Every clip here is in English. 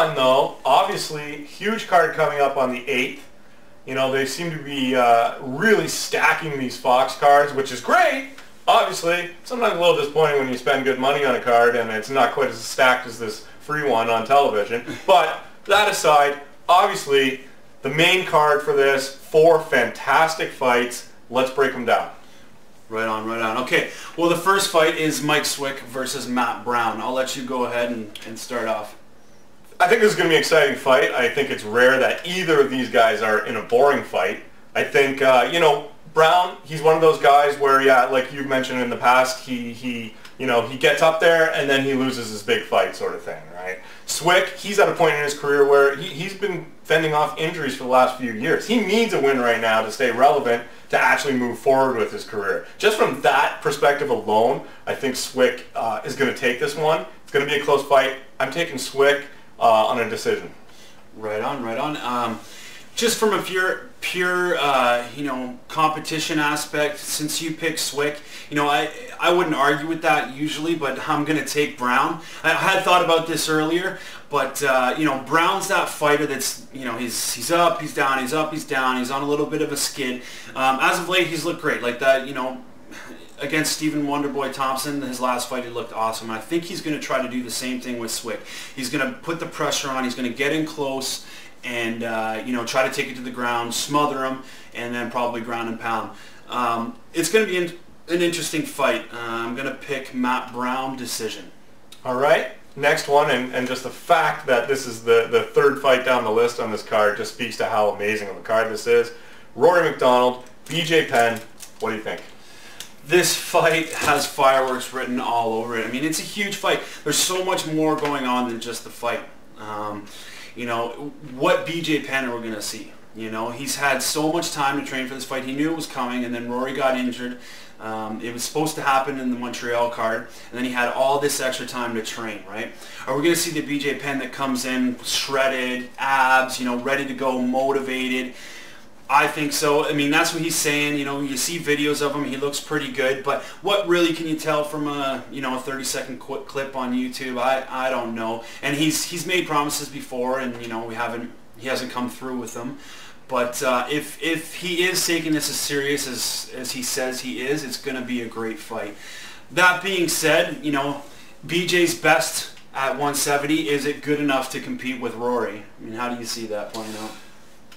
one, though, obviously, huge card coming up on the 8th. You know, they seem to be really stacking these Fox cards, which is great. Obviously, sometimes a little disappointing when you spend good money on a card and it's not quite as stacked as this free one on television. But that aside, obviously, the main card for this, 4 fantastic fights. Let's break them down. Right on, right on. Okay, well, the first fight is Mike Swick versus Matt Brown. I'll let you go ahead and start off. I think this is going to be an exciting fight. I think it's rare that either of these guys are in a boring fight. I think, you know, Brown, he's one of those guys where, yeah, like you mentioned in the past, he gets up there and then he loses his big fight sort of thing, right? Swick, he's at a point in his career where he's been fending off injuries for the last few years. He needs a win right now to stay relevant, to actually move forward with his career. Just from that perspective alone, I think Swick is going to take this one. It's going to be a close fight. I'm taking Swick on a decision. Right on, right on. Just from a pure you know, competition aspect, since you picked Swick, you know, I wouldn't argue with that usually, but I'm going to take Brown. I had thought about this earlier, but you know, Brown's that fighter that's, you know, he's up, he's down, he's up, he's down, he's on a little bit of a skid. As of late, he's looked great, like that, you know, against Stephen Wonderboy Thompson, his last fight, he looked awesome. And I think he's going to try to do the same thing with Swick. He's going to put the pressure on, he's going to get in close, and you know, try to take it to the ground, smother him, and then probably ground and pound. It's going to be an interesting fight. I'm going to pick Matt Brown decision. All right, next one, and just the fact that this is the third fight down the list on this card just speaks to how amazing of a card this is. Rory MacDonald, BJ Penn, what do you think? This fight has fireworks written all over it. I mean, it's a huge fight. There's so much more going on than just the fight. You know, what BJ Penn are we going to see? You know, he's had so much time to train for this fight. He knew it was coming, and then Rory got injured. It was supposed to happen in the Montreal card, and then he had all this extra time to train, right? Are we going to see the BJ Penn that comes in shredded, abs, you know, ready to go, motivated? I think so. I mean, that's what he's saying. You know, you see videos of him, he looks pretty good. But what really can you tell from a, you know, a 30-second clip on YouTube? I don't know. And he's made promises before, and you know, he hasn't come through with them. But if he is taking this as serious as he says he is, it's going to be a great fight. That being said, you know, BJ's best at 170. Is it good enough to compete with Rory? I mean, how do you see that playing out?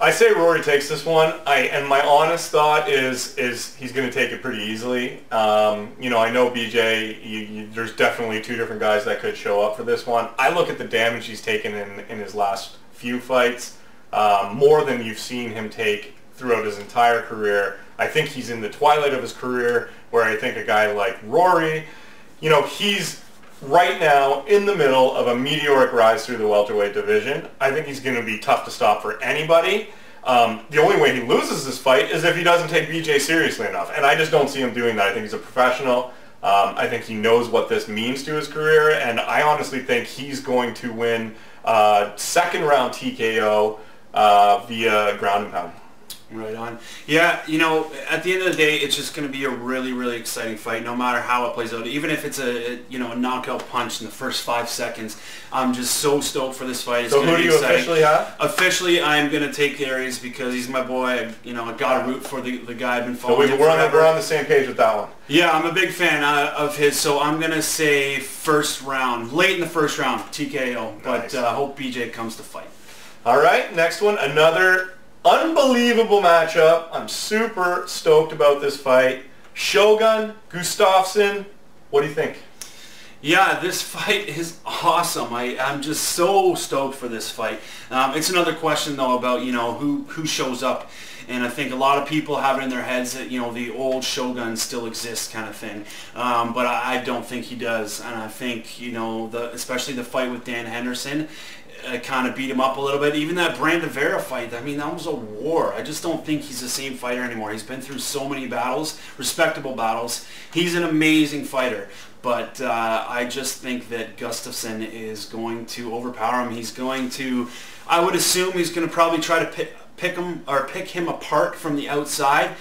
I say Rory takes this one, and my honest thought is he's going to take it pretty easily. You know, I know BJ, there's definitely 2 different guys that could show up for this one. I look at the damage he's taken in his last few fights, more than you've seen him take throughout his entire career. I think he's in the twilight of his career, where I think a guy like Rory, you know, he's right now in the middle of a meteoric rise through the welterweight division. I think he's going to be tough to stop for anybody. The only way he loses this fight is if he doesn't take BJ seriously enough, and I just don't see him doing that. I think he's a professional. I think he knows what this means to his career, and I honestly think he's going to win second round TKO via ground and pound. Right on. Yeah, you know, at the end of the day, it's just going to be a really, really exciting fight, no matter how it plays out. Even if it's a knockout punch in the first 5 seconds, I'm just so stoked for this fight. It's so who do you officially have? Officially, I'm going to take Aries because he's my boy. I got to root for the guy I've been following. So we're on the same page with that one. Yeah, I'm a big fan of his, so I'm going to say first round, late in the first round, TKO. But Nice. hope BJ comes to fight. All right, next one, another unbelievable matchup. I'm super stoked about this fight. Shogun, Gustafsson, what do you think? Yeah, this fight is awesome. I'm just so stoked for this fight. It's another question though about, you know, who shows up, and I think a lot of people have it in their heads that, you know, the old Shogun still exists kind of thing, but I don't think he does, and I think, you know, especially the fight with Dan Henderson kind of beat him up a little bit. Even that Brandon Vera fight, I mean, that was a war. I just don't think he's the same fighter anymore. He's been through so many battles, respectable battles. He's an amazing fighter, but I just think that Gustafsson is going to overpower him. He's going to, I would assume he's going to probably try to pick him apart from the outside,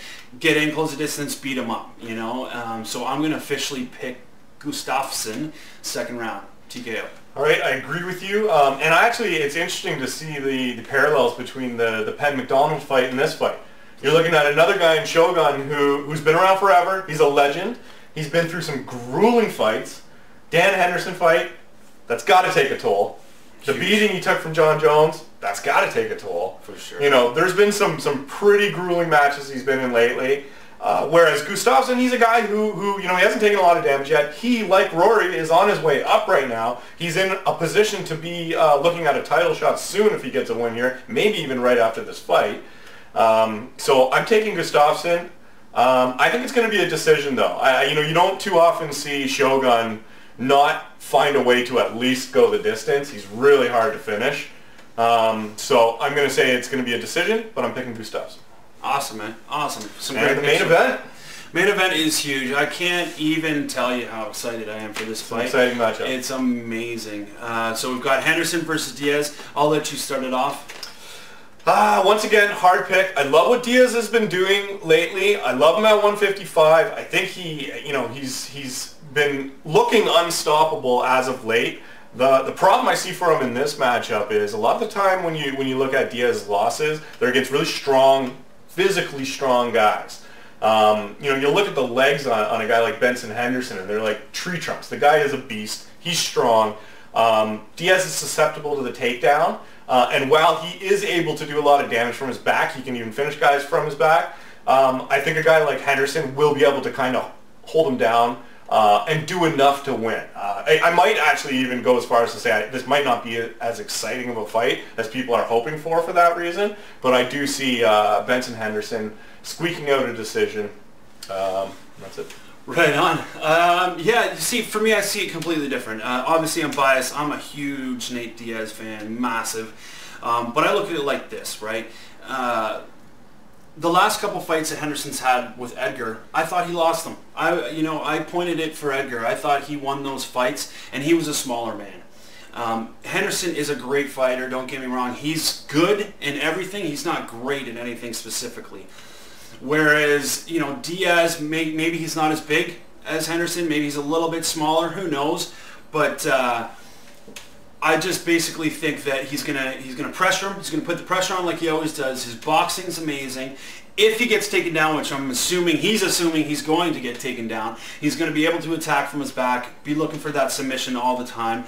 get in close the distance, beat him up, you know. So I'm going to officially pick Gustafsson second round TKO. All right, I agree with you. And actually, it's interesting to see the parallels between the Penn McDonald fight and this fight. You're looking at another guy in Shogun who's been around forever. He's a legend. He's been through some grueling fights. Dan Henderson fight, that's got to take a toll. The beating he took from John Jones, that's got to take a toll. For sure. You know, there's been some pretty grueling matches he's been in lately. Whereas Gustafsson, he's a guy who, you know, he hasn't taken a lot of damage yet. He, like Rory, is on his way up right now. He's in a position to be looking at a title shot soon if he gets a win here, maybe even right after this fight. So I'm taking Gustafsson. I think it's going to be a decision, though. You know, you don't too often see Shogun not find a way to at least go the distance. He's really hard to finish. So I'm going to say it's going to be a decision, but I'm picking Gustafsson. Awesome, man. Awesome. Some And great the main event. Main event is huge. I can't even tell you how excited I am for this fight. It's an exciting matchup. It's amazing. So we've got Henderson versus Diaz. I'll let you start it off. Once again, hard pick. I love what Diaz has been doing lately. I love him at 155. I think he's been looking unstoppable as of late. The problem I see for him in this matchup is a lot of the time when you look at Diaz's losses, they're against really strong, physically strong guys. You know, you look at the legs on a guy like Benson Henderson, and they're like tree trunks. The guy is a beast. He's strong. Diaz is susceptible to the takedown, and while he is able to do a lot of damage from his back, he can even finish guys from his back. I think a guy like Henderson will be able to kind of hold him down and do enough to win. I might actually even go as far as to say this might not be as exciting of a fight as people are hoping for that reason, but I do see Benson Henderson squeaking out a decision. That's it. Right on. Yeah, you see, for me, I see it completely different. Obviously, I'm biased. I'm a huge Nate Diaz fan, massive. But I look at it like this, right? The last couple fights that Henderson's had with Edgar, I thought he lost them. I pointed it for Edgar. I thought he won those fights, and he was a smaller man. Henderson is a great fighter, don't get me wrong. He's good in everything. He's not great in anything specifically. Whereas, you know, Diaz, maybe he's not as big as Henderson. Maybe he's a little bit smaller. Who knows? But I just basically think that he's gonna pressure him. He's gonna put the pressure on like he always does. His boxing's amazing. If he gets taken down, which I'm assuming he's going to get taken down, he's going to be able to attack from his back, be looking for that submission all the time.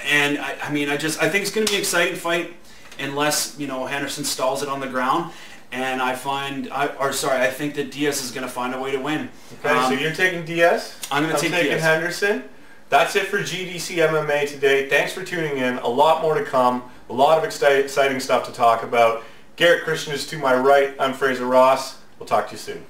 And I think it's going to be an exciting fight unless, you know, Henderson stalls it on the ground. And I think that Diaz is going to find a way to win. Okay, so you're taking Diaz. I'm taking Diaz. Henderson. That's it for GDC MMA today. Thanks for tuning in. A lot more to come. A lot of exciting stuff to talk about. Garrett Christian is to my right. I'm Fraser Ross. We'll talk to you soon.